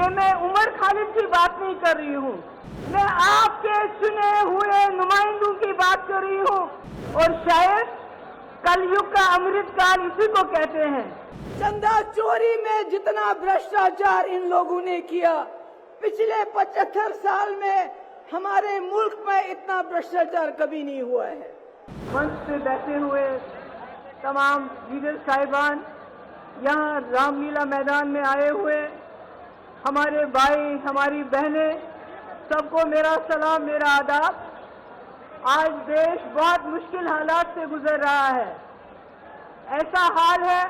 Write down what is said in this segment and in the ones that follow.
ये मैं उमर खालिद की बात नहीं कर रही हूँ, मैं आपके चुने हुए नुमाइंदों की बात कर रही हूँ। और शायद कलयुग का अमृत काल इसी को कहते हैं। चंदा चोरी में जितना भ्रष्टाचार इन लोगों ने किया, पिछले 75 साल में हमारे मुल्क में इतना भ्रष्टाचार कभी नहीं हुआ है। मंच पे बैठे हुए तमाम लीडर साहिबान, यहाँ रामलीला मैदान में आए हुए हमारे भाई, हमारी बहनें, सबको मेरा सलाम, मेरा आदाब। आज देश बहुत मुश्किल हालात से गुजर रहा है। ऐसा हाल है,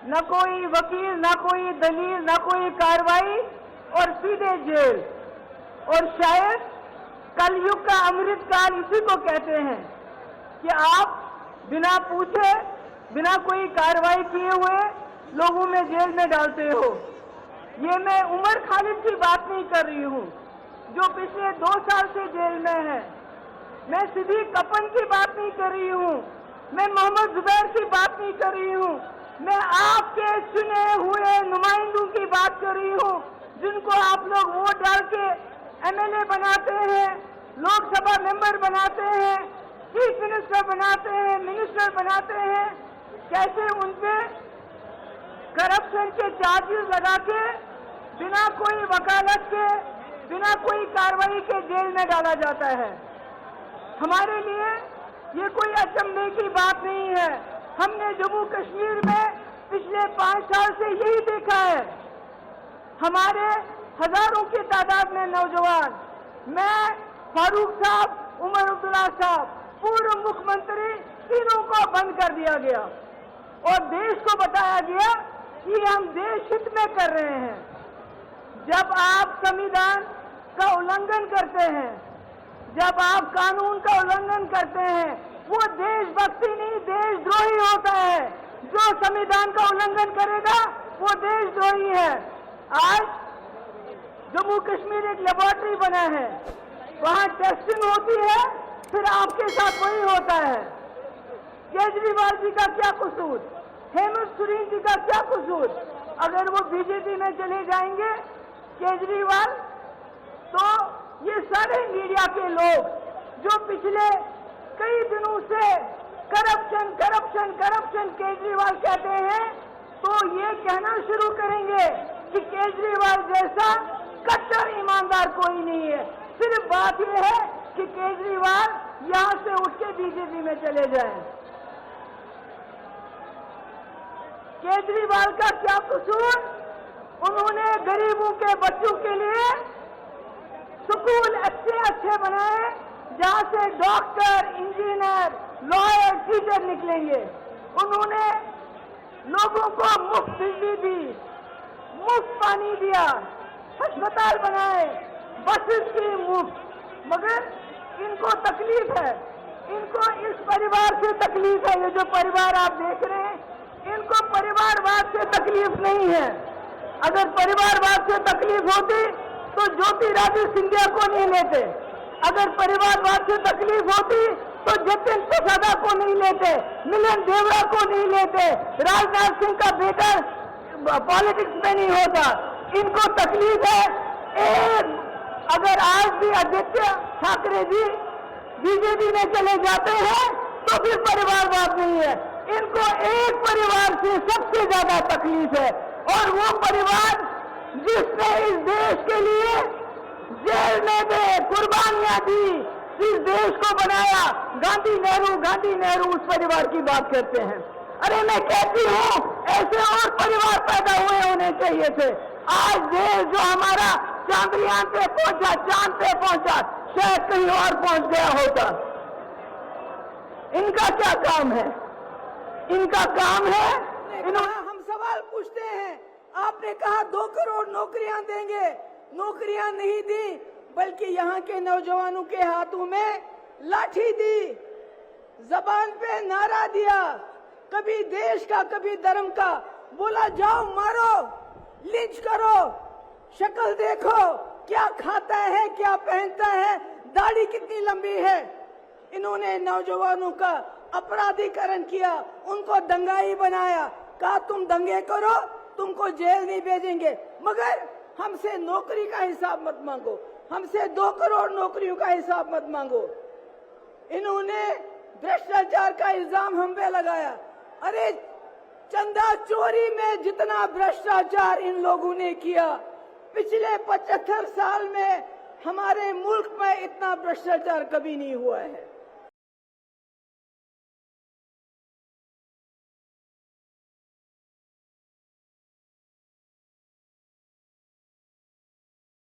न कोई वकील, न कोई दलील, न कोई कार्रवाई और सीधे जेल। और शायद कलयुग का अमृत काल इसी को कहते हैं कि आप बिना पूछे, बिना कोई कार्रवाई किए हुए लोगों में जेल में डालते हो। ये मैं उमर खालिद की बात नहीं कर रही हूँ जो पिछले 2 साल से जेल में है। मैं सिद्दीक कपन की बात नहीं कर रही हूँ, मैं मोहम्मद जुबैर की बात नहीं कर रही हूँ, मैं आपके चुने हुए नुमाइंदों की बात कर रही हूँ, जिनको आप लोग वोट डाल के एमएलए बनाते हैं, लोकसभा मेंबर बनाते हैं, चीफ मिनिस्टर बनाते हैं, मिनिस्टर बनाते हैं। कैसे उनपे करप्शन के चार्जेस लगा के बिना कोई वकालत के, बिना कोई कार्रवाई के जेल में डाला जाता है। हमारे लिए ये कोई अचंभे की बात नहीं है। हमने जम्मू कश्मीर में पिछले 5 साल से यही देखा है। हमारे हजारों की तादाद में नौजवान, मैं, फारूक साहब, उमर अब्दुल्ला साहब, पूर्व मुख्यमंत्री, तीनों को बंद कर दिया गया और देश को बताया गया कि हम देश हित में कर रहे हैं। जब आप संविधान का उल्लंघन करते हैं, जब आप कानून का उल्लंघन करते हैं, वो देशभक्ति नहीं, देशद्रोही होता है। जो संविधान का उल्लंघन करेगा वो देशद्रोही है। आज जम्मू कश्मीर एक लेबोरेटरी बना है, वहाँ टेस्टिंग होती है, फिर आपके साथ वही होता है। केजरीवाल जी का क्या कसूर, हेमंत सोरेन जी का क्या कसूर? अगर वो बीजेपी में चले जाएंगे केजरीवाल, तो ये सारे मीडिया के लोग जो पिछले कई दिनों से करप्शन करप्शन करप्शन केजरीवाल कहते हैं, तो ये कहना शुरू करेंगे कि केजरीवाल जैसा कट्टर ईमानदार कोई नहीं है। सिर्फ बात यह है कि केजरीवाल यहां से उठ के बीजेपी में चले जाएं। केजरीवाल का क्या कसूर? उन्होंने गरीबों के बच्चों के लिए स्कूल अच्छे अच्छे बनाए, जहां से डॉक्टर, इंजीनियर, लॉयर, टीचर निकलेंगे। उन्होंने लोगों को मुफ्त बिजली दी, मुफ्त पानी दिया, अस्पताल बनाए, बसेस की मुफ्त। मगर इनको तकलीफ है, इनको इस परिवार से तकलीफ है। ये जो परिवार आप देख रहे हैं, इनको परिवारवाद से तकलीफ नहीं है। अगर परिवारवाद से तकलीफ होती तो ज्योतिरादित्य सिंधिया को नहीं लेते। अगर परिवारवाद से तकलीफ होती तो जतिन प्रसादा को नहीं लेते, मिलिंद देवड़ा को नहीं लेते, राजनाथ सिंह का बेटा पॉलिटिक्स में नहीं होता। इनको तकलीफ है अगर आज भी आदित्य ठाकरे जी बीजेपी में चले जाते हैं तो फिर परिवारवाद नहीं है। इनको एक परिवार से सबसे ज्यादा तकलीफ है, और वो परिवार जिसने इस देश के लिए जेल में भी कुर्बानियां दी, इस देश को बनाया। गांधी नेहरू उस परिवार की बात करते हैं। अरे मैं कहती हूँ ऐसे और परिवार पैदा हुए होने चाहिए थे। आज देश जो हमारा चांद्रयान पे पहुंचा, चांद पे पहुंचा, शायद कहीं और पहुंच गया होता। इनका क्या काम है? इनका काम है हम सवाल पूछते हैं। आपने कहा 2 करोड़ नौकरियां देंगे, नौकरियां नहीं दी, बल्कि यहाँ के नौजवानों के हाथों में लाठी दी, जबान पे नारा दिया, कभी देश का कभी धर्म का, बोला जाओ मारो, लिंच करो, शक्ल देखो, क्या खाता है, क्या पहनता है, दाढ़ी कितनी लंबी है। इन्होंने नौजवानों का अपराधीकरण किया, उनको दंगाई बनाया, कहा तुम दंगे करो, तुमको जेल नहीं भेजेंगे। मगर हमसे नौकरी का हिसाब मत मांगो, हमसे 2 करोड़ नौकरियों का हिसाब मत मांगो। इन्होंने भ्रष्टाचार का इल्जाम हम पे लगाया। अरे चंदा चोरी में जितना भ्रष्टाचार इन लोगों ने किया, पिछले 75 साल में हमारे मुल्क में इतना भ्रष्टाचार कभी नहीं हुआ है।